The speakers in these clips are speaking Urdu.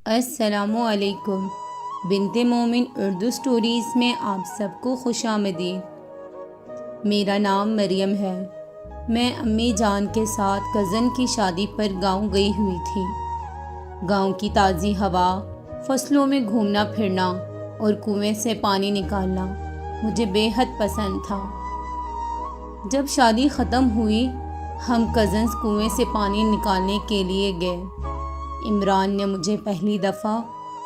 السلام علیکم۔ بنت مومن اردو سٹوریز میں آپ سب کو خوش آمدید۔ میرا نام مریم ہے۔ میں امی جان کے ساتھ کزن کی شادی پر گاؤں گئی ہوئی تھی۔ گاؤں کی تازی ہوا، فصلوں میں گھومنا پھرنا اور کنویں سے پانی نکالنا مجھے بے حد پسند تھا۔ جب شادی ختم ہوئی، ہم کزنز کنویں سے پانی نکالنے کے لیے گئے۔ عمران نے مجھے پہلی دفعہ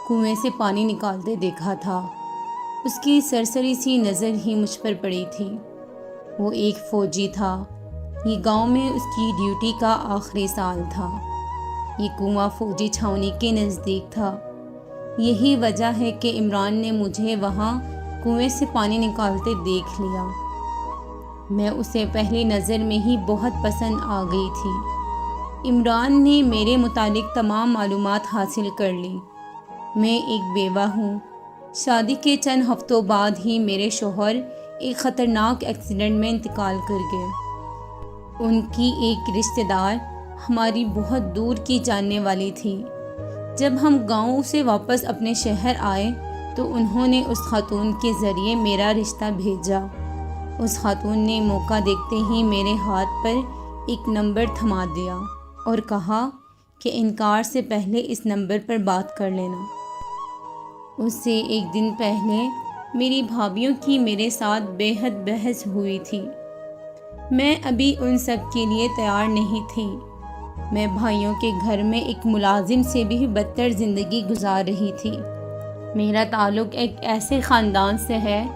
کنویں سے پانی نکالتے دیکھا تھا۔ اس کی سرسری سی نظر ہی مجھ پر پڑی تھی۔ وہ ایک فوجی تھا۔ یہ گاؤں میں اس کی ڈیوٹی کا آخری سال تھا۔ یہ کنواں فوجی چھاؤنی کے نزدیک تھا۔ یہی وجہ ہے کہ عمران نے مجھے وہاں کنویں سے پانی نکالتے دیکھ لیا۔ میں اسے پہلی نظر میں ہی بہت پسند آ گئی تھی۔ عمران نے میرے متعلق تمام معلومات حاصل کر لی۔ میں ایک بیوہ ہوں۔ شادی کے چند ہفتوں بعد ہی میرے شوہر ایک خطرناک ایکسیڈنٹ میں انتقال کر گئے۔ ان کی ایک رشتہ دار ہماری بہت دور کی جاننے والی تھی۔ جب ہم گاؤں سے واپس اپنے شہر آئے تو انہوں نے اس خاتون کے ذریعے میرا رشتہ بھیجا۔ اس خاتون نے موقع دیکھتے ہی میرے ہاتھ پر ایک نمبر تھما دیا اور کہا کہ انکار سے پہلے اس نمبر پر بات کر لینا۔ اس سے ایک دن پہلے میری بھابھیوں کی میرے ساتھ بے حد بحث ہوئی تھی۔ میں ابھی ان سب کے لیے تیار نہیں تھی۔ میں بھائیوں کے گھر میں ایک ملازم سے بھی بدتر زندگی گزار رہی تھی۔ میرا تعلق ایک ایسے خاندان سے ہے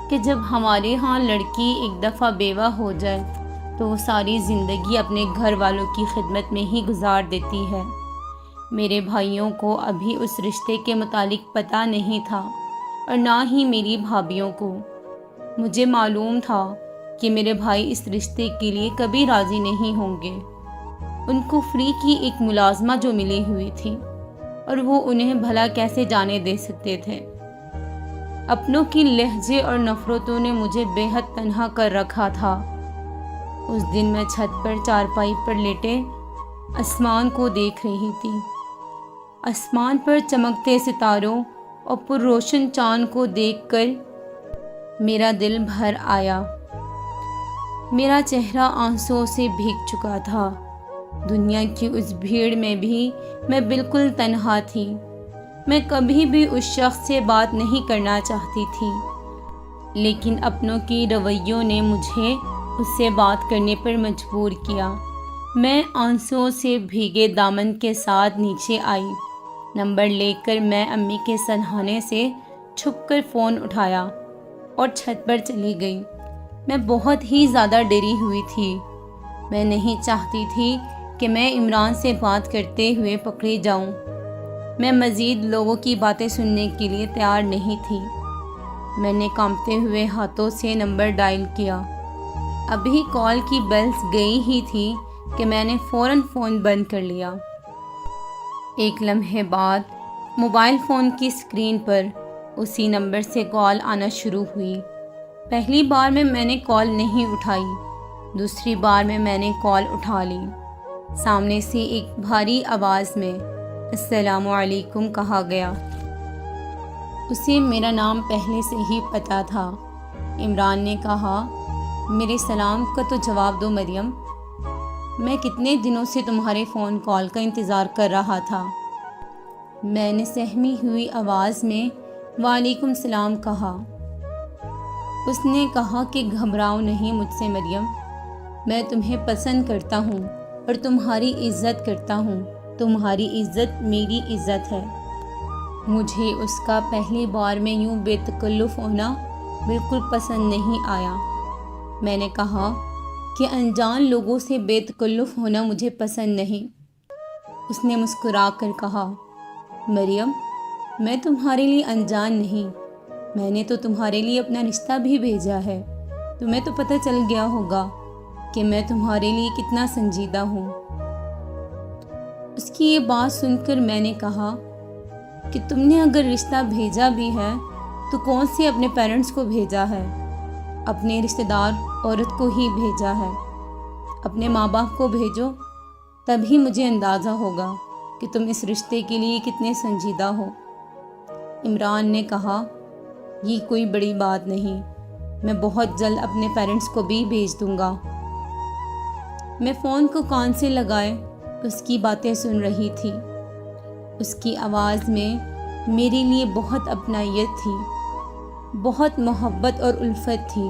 کہ جب ہمارے ہاں لڑکی ایک دفعہ بیوہ ہو جائے تو وہ ساری زندگی اپنے گھر والوں کی خدمت میں ہی گزار دیتی ہے۔ میرے بھائیوں کو ابھی اس رشتے کے متعلق پتہ نہیں تھا اور نہ ہی میری بھابھیوں کو۔ مجھے معلوم تھا کہ میرے بھائی اس رشتے کے لیے کبھی راضی نہیں ہوں گے۔ ان کو فری کی ایک ملازمہ جو ملی ہوئی تھی اور وہ انہیں بھلا کیسے جانے دے سکتے تھے۔ اپنوں کی لہجے اور نفرتوں نے مجھے بے حد تنہا کر رکھا تھا۔ اس دن میں چھت پر چارپائی پر لیٹے آسمان کو دیکھ رہی تھی۔ آسمان پر چمکتے ستاروں اور پرروشن چاند کو دیکھ کر میرا دل بھر آیا۔ میرا چہرہ آنسوؤں سے بھیگ چکا تھا۔ دنیا کی اس بھیڑ میں بھی میں بالکل تنہا تھی۔ میں کبھی بھی اس شخص سے بات نہیں کرنا چاہتی تھی، لیکن اپنوں کی رویوں نے مجھے اس سے بات کرنے پر مجبور کیا۔ میں آنسوؤں سے بھیگے دامن کے ساتھ نیچے آئی۔ نمبر لے کر میں امی کے سرہانے سے چھپ کر فون اٹھایا اور چھت پر چلی گئی۔ میں بہت ہی زیادہ ڈری ہوئی تھی۔ میں نہیں چاہتی تھی کہ میں عمران سے بات کرتے ہوئے پکڑی جاؤں۔ میں مزید لوگوں کی باتیں سننے کے لیے تیار نہیں تھی۔ میں نے کانپتے ہوئے ہاتھوں سے نمبر ڈائل کیا۔ ابھی کال کی بیلز گئی ہی تھی کہ میں نے فوراً فون بند کر لیا۔ ایک لمحے بعد موبائل فون کی اسکرین پر اسی نمبر سے کال آنا شروع ہوئی۔ پہلی بار میں نے کال نہیں اٹھائی۔ دوسری بار میں نے کال اٹھا لی۔ سامنے سے ایک بھاری آواز میں السلام علیکم کہا گیا۔ اسے میرا نام پہلے سے ہی پتہ تھا۔ عمران نے کہا، میرے سلام کا تو جواب دو مریم۔ میں کتنے دنوں سے تمہارے فون کال کا انتظار کر رہا تھا۔ میں نے سہمی ہوئی آواز میں وعلیکم السلام کہا۔ اس نے کہا کہ گھبراؤ نہیں مجھ سے مریم۔ میں تمہیں پسند کرتا ہوں اور تمہاری عزت کرتا ہوں۔ تمہاری عزت میری عزت ہے۔ مجھے اس کا پہلی بار میں یوں بے تکلف ہونا بالکل پسند نہیں آیا۔ میں نے کہا کہ انجان لوگوں سے بے تکلف ہونا مجھے پسند نہیں۔ اس نے مسکرا کر کہا، مریم، میں تمہارے لیے انجان نہیں۔ میں نے تو تمہارے لیے اپنا رشتہ بھی بھیجا ہے۔ تمہیں تو پتہ چل گیا ہوگا کہ میں تمہارے لیے کتنا سنجیدہ ہوں۔ اس کی یہ بات سن کر میں نے کہا کہ تم نے اگر رشتہ بھیجا بھی ہے تو کون سے اپنے پیرنٹس کو بھیجا ہے؟ اپنے رشتہ دار عورت کو ہی بھیجا ہے۔ اپنے ماں باپ کو بھیجو، تبھی مجھے اندازہ ہوگا کہ تم اس رشتے کے لیے کتنے سنجیدہ ہو۔ عمران نے کہا، یہ کوئی بڑی بات نہیں، میں بہت جلد اپنے پیرنٹس کو بھی بھیج دوں گا۔ میں فون کو کان سے لگائے اس کی باتیں سن رہی تھی۔ اس کی آواز میں میرے لیے بہت اپنائیت تھی، بہت محبت اور الفت تھی۔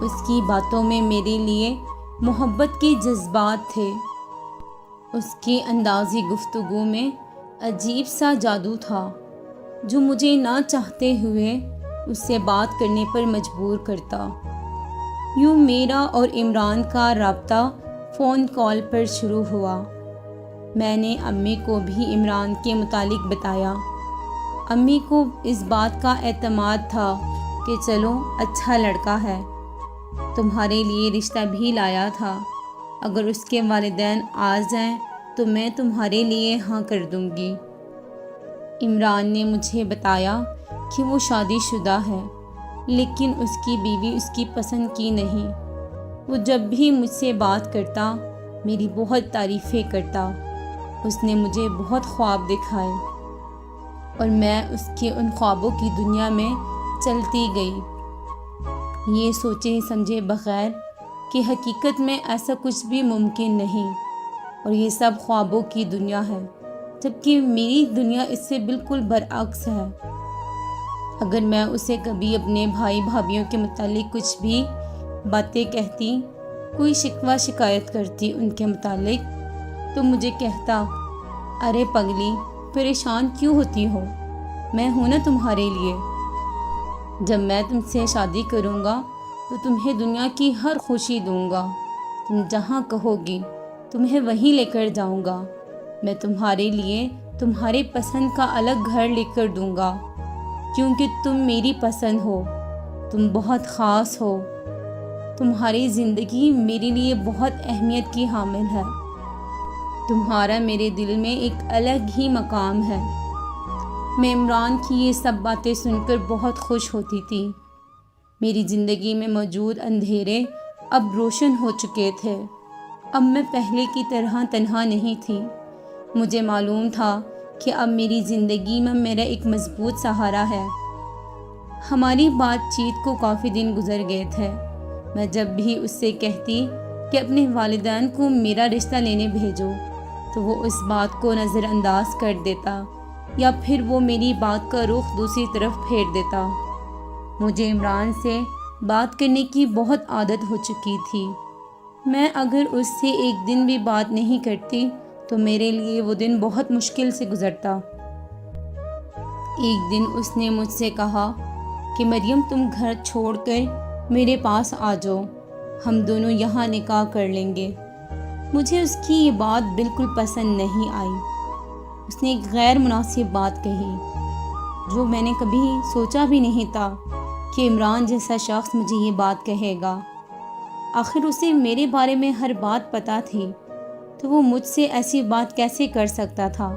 اس کی باتوں میں میرے لیے محبت کے جذبات تھے۔ اس کے اندازِ گفتگو میں عجیب سا جادو تھا جو مجھے نہ چاہتے ہوئے اس سے بات کرنے پر مجبور کرتا۔ یوں میرا اور عمران کا رابطہ فون کال پر شروع ہوا۔ میں نے امی کو بھی عمران کے متعلق بتایا۔ امی کو اس بات کا اعتماد تھا کہ چلو اچھا لڑکا ہے، تمہارے لیے رشتہ بھی لایا تھا، اگر اس کے والدین آ جائیں تو میں تمہارے لیے ہاں کر دوں گی۔ عمران نے مجھے بتایا کہ وہ شادی شدہ ہے، لیکن اس کی بیوی اس کی پسند کی نہیں۔ وہ جب بھی مجھ سے بات کرتا میری بہت تعریفیں کرتا۔ اس نے مجھے بہت خواب دکھائے اور میں اس کے ان خوابوں کی دنیا میں چلتی گئی، یہ سوچے سمجھے بغیر کہ حقیقت میں ایسا کچھ بھی ممکن نہیں اور یہ سب خوابوں کی دنیا ہے، جبکہ میری دنیا اس سے بالکل برعکس ہے۔ اگر میں اسے کبھی اپنے بھائی بھابھیوں کے متعلق کچھ بھی باتیں کہتی، کوئی شکوہ شکایت کرتی ان کے متعلق، تو مجھے کہتا، ارے پگلی پریشان کیوں ہوتی ہو، میں ہوں نا تمہارے لیے۔ جب میں تم سے شادی کروں گا تو تمہیں دنیا کی ہر خوشی دوں گا، تم جہاں کہو گی تمہیں وہیں لے کر جاؤں گا۔ میں تمہارے لیے تمہارے پسند کا الگ گھر لے کر دوں گا، کیونکہ تم میری پسند ہو، تم بہت خاص ہو، تمہاری زندگی میرے لیے بہت اہمیت کی حامل ہے، تمہارا میرے دل میں ایک الگ ہی مقام ہے۔ میں عمران کی یہ سب باتیں سن کر بہت خوش ہوتی تھی۔ میری زندگی میں موجود اندھیرے اب روشن ہو چکے تھے۔ اب میں پہلے کی طرح تنہا نہیں تھی۔ مجھے معلوم تھا کہ اب میری زندگی میں میرا ایک مضبوط سہارا ہے۔ ہماری بات چیت کو کافی دن گزر گئے تھے۔ میں جب بھی اس سے کہتی کہ اپنے والدین کو میرا رشتہ لینے بھیجو تو وہ اس بات کو نظر انداز کر دیتا یا پھر وہ میری بات کا رخ دوسری طرف پھیر دیتا۔ مجھے عمران سے بات کرنے کی بہت عادت ہو چکی تھی۔ میں اگر اس سے ایک دن بھی بات نہیں کرتی تو میرے لیے وہ دن بہت مشکل سے گزرتا۔ ایک دن اس نے مجھ سے کہا کہ مریم تم گھر چھوڑ کر میرے پاس آ جاؤ، ہم دونوں یہاں نکاح کر لیں گے۔ مجھے اس کی یہ بات بالکل پسند نہیں آئی۔ اس نے ایک غیر مناسب بات کہی جو میں نے کبھی سوچا بھی نہیں تھا کہ عمران جیسا شخص مجھے یہ بات کہے گا۔ آخر اسے میرے بارے میں ہر بات پتہ تھی، تو وہ مجھ سے ایسی بات کیسے کر سکتا تھا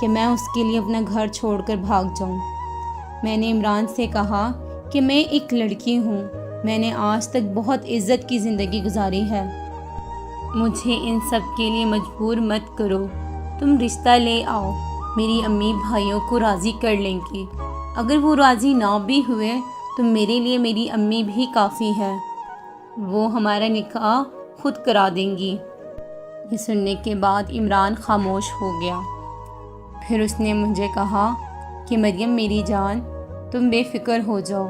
کہ میں اس کے لیے اپنا گھر چھوڑ کر بھاگ جاؤں۔ میں نے عمران سے کہا کہ میں ایک لڑکی ہوں، میں نے آج تک بہت عزت کی زندگی گزاری ہے، مجھے ان سب کے لیے مجبور مت کرو، تم رشتہ لے آؤ، میری امی بھائیوں کو راضی کر لیں گی، اگر وہ راضی نہ بھی ہوئے تو میرے لیے میری امی بھی کافی ہے، وہ ہمارا نکاح خود کرا دیں گی۔ یہ سننے کے بعد عمران خاموش ہو گیا۔ پھر اس نے مجھے کہا کہ مریم میری جان، تم بے فکر ہو جاؤ،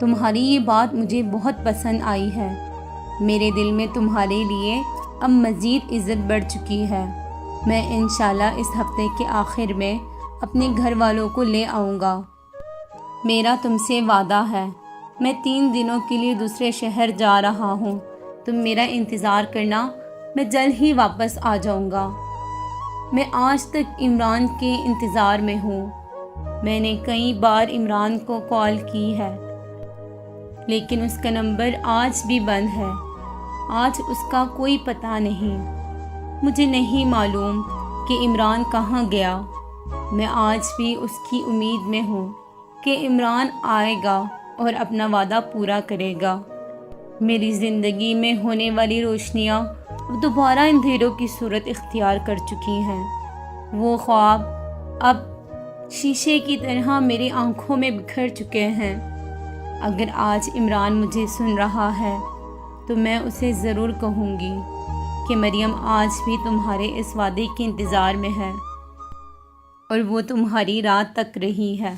تمہاری یہ بات مجھے بہت پسند آئی ہے، میرے دل میں تمہارے لیے اب مزید عزت بڑھ چکی ہے۔ میں انشاءاللہ اس ہفتے کے آخر میں اپنے گھر والوں کو لے آؤں گا، میرا تم سے وعدہ ہے۔ میں 3 دنوں کے لیے دوسرے شہر جا رہا ہوں، تم میرا انتظار کرنا، میں جلد ہی واپس آ جاؤں گا۔ میں آج تک عمران کے انتظار میں ہوں۔ میں نے کئی بار عمران کو کال کی ہے، لیکن اس کا نمبر آج بھی بند ہے، آج اس کا کوئی پتہ نہیں۔ مجھے نہیں معلوم کہ عمران کہاں گیا۔ میں آج بھی اس کی امید میں ہوں کہ عمران آئے گا اور اپنا وعدہ پورا کرے گا۔ میری زندگی میں ہونے والی روشنیاں اب دوبارہ اندھیروں کی صورت اختیار کر چکی ہیں۔ وہ خواب اب شیشے کی طرح میری آنکھوں میں بکھر چکے ہیں۔ اگر آج عمران مجھے سن رہا ہے تو میں اسے ضرور کہوں گی کہ مریم آج بھی تمہارے اس وعدے کے انتظار میں ہے اور وہ تمہاری رات تک رہی ہے۔